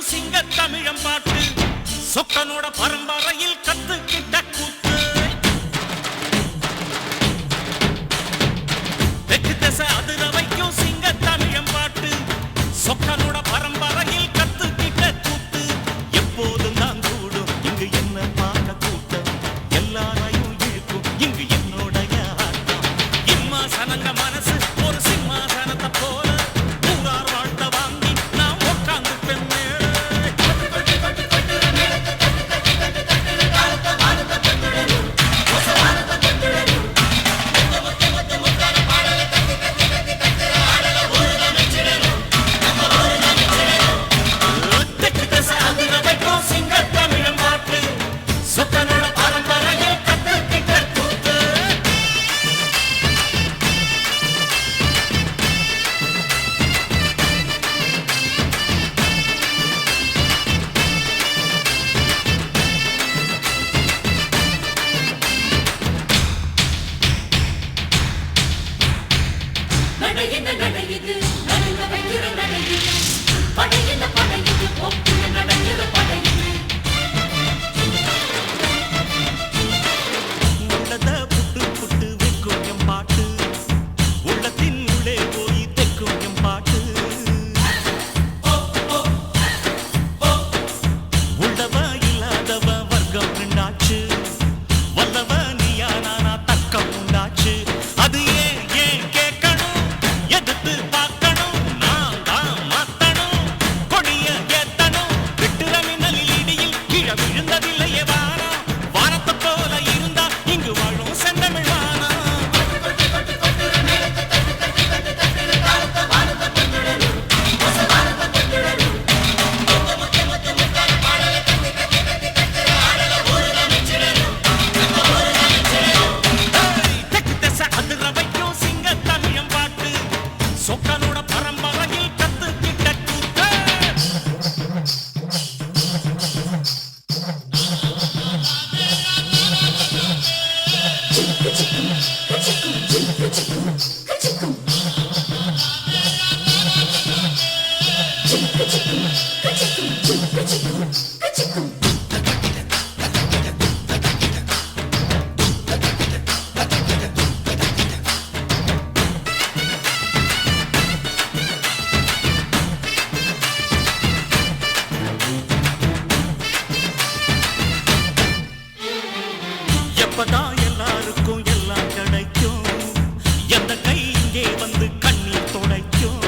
சிங்க தமிழம் பாட்டு சொக்கனோட பரம்பரையில் கத்துக்கிட்ட கூத்து தெற்கு திசை அதிர வைக்கும் சிங்க தமிழம் பாட்டு சொக்கனோட பரம்பரையில் கத்துக்கிட்ட கூத்து எப்போதும் தான் கூடும் இங்கு என்ன பார்க்க கூட்டம் எல்லாரையும் இழுக்கும் இங்கு என்னோடைய ஆட்டம் இம்மாசனங்க மனசு ஒரு சிம்மாசனத்தை போல ஊரார் வாழ்த்த வாங்கி நான் உட்கார்ந்து பெண்ணே எப்பதான் எல்லாருக்கும் எல்லாம் கிடைக்கும் எந்த கை இங்கே வந்து கண்ணீர் துடைக்கும்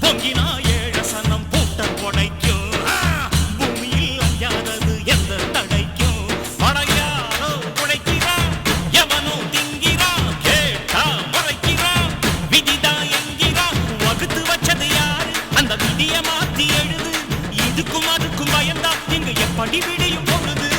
பொங்கினா ஏழசனம் பூட்ட உடைக்கும் பூமியில் அஞ்சாதது எந்த தடைக்கும் படையாரோ உடைக்கிறான் எவனோ திங்கிறான் கேட்டா முறைக்கிறான் விதிதான் என்கிறான் வகுத்து வச்சது யாரு அந்த விதியை மாத்தி எழுது இதுக்கும் அதுக்கும் பயந்தா இங்க எப்படி விடியும் பொழுது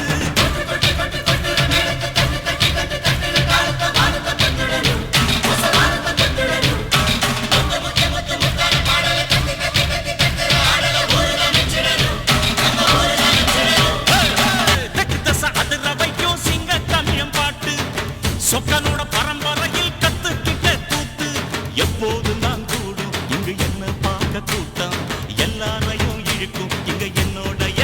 தெற்கு திசை அதிர வைக்கும் சிங்க தமிழம் பாட்டு சொக்கனோட பரம்பரையில் கத்துக்கிட்ட கூத்து எப்போதும் தான் கூடும் இங்கு என்ன பார்க்க கூட்டம் எல்லாரையும் இழுக்கும் இங்க என்னோடைய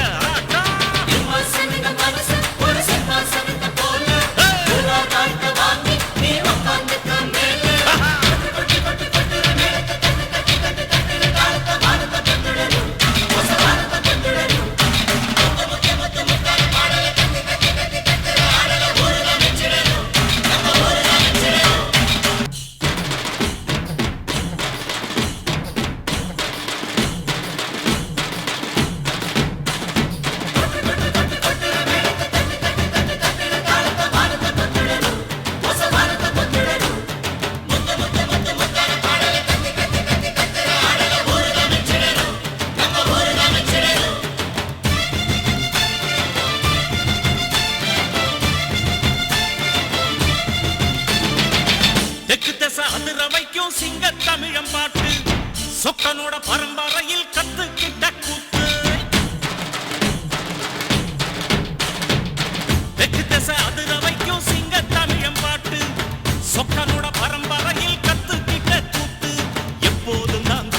தெற்கு திசை அதிர வைக்கும் சிங்க தமிழம் பாட்டு சொக்கனோட பரம்பரையில் கத்துக்கிட்ட கூத்து தெற்கு திசை அதிர வைக்கும் சிங்க தமிழம் பாட்டு சொக்கனோட பரம்பரையில் கத்துக்கிட்ட கூத்து எப்போதும் தான்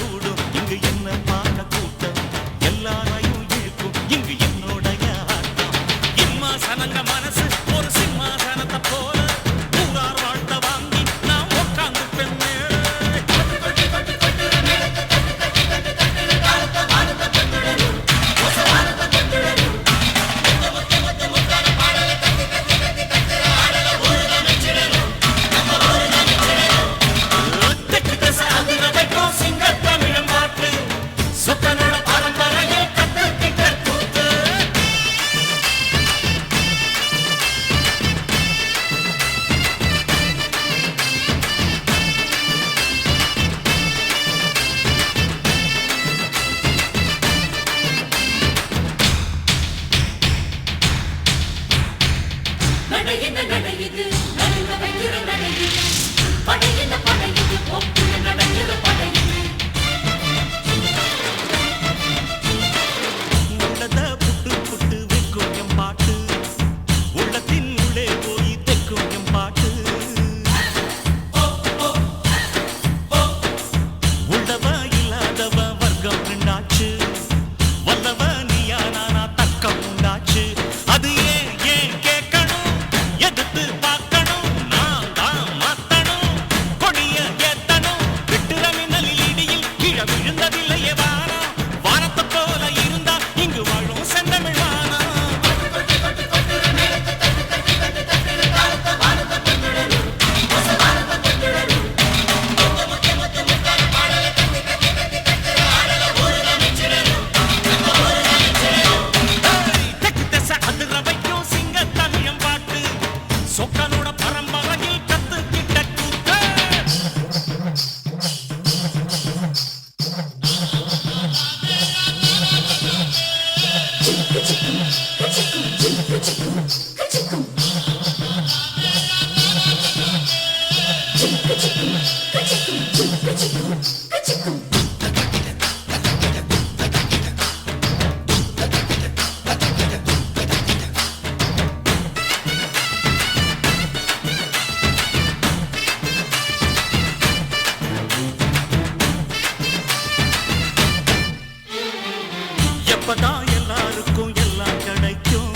எப்பதான் எல்லாருக்கும் எல்லாம் கிடைக்கும்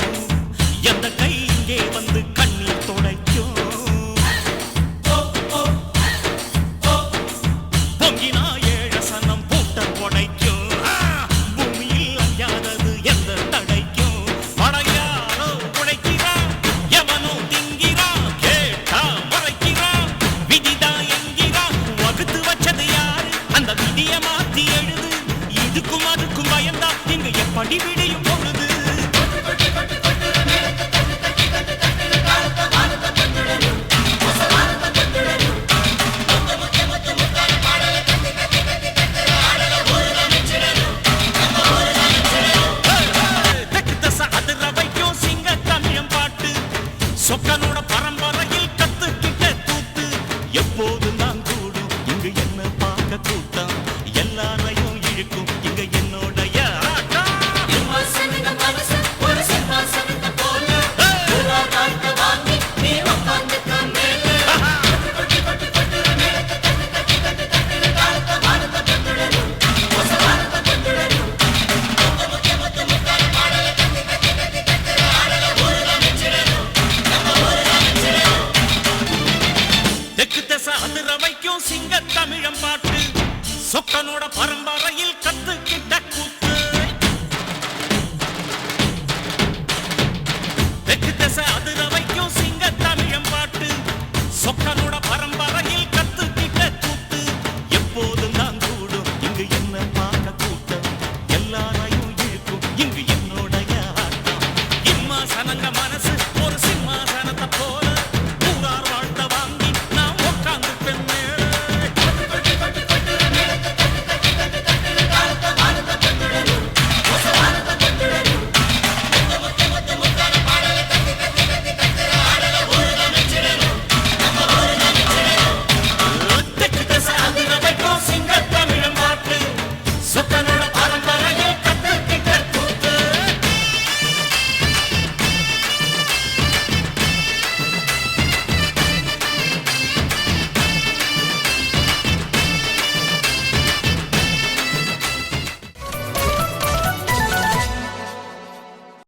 எந்த கை இங்கே வந்து கண்ணீர் துடைக்கும் பொங்கினா ஏழ சனம் பூட்ட உடைக்கும் பூமியில் அஞ்சாதது எந்த தடைக்கும் படையாரோ உழைக்கிறான் எவனோ திங்கிறான் கேட்டா மறைக்கிறான் விதிதான் என்கிறான் வகுத்து வச்சது யாரு அந்த விதிய மாத்தி எழுது இதுக்கும் அதுக்கும் பயந்தா இங்க எப்படி விடியும் பொழுது சொக்கனோட பரம்பரையில் கத்துக்கிட்ட கூத்து எப்போதும் தான் கூடும் இங்கு என்ன பார்க்க கூட்டம் எல்லாரையும் இழுக்கும் இங்க என்னோடைய ஆட்டம் தெற்கு திசை அதிர வைக்கும் சிங்க தமிழம் பாட்டு சொக்கனோட பரம்பரையில் கத்துக்கிட்ட கூத்து தெற்கு திசை அதிர வைக்கும் சிங்க தமிழம் பாட்டு சொக்க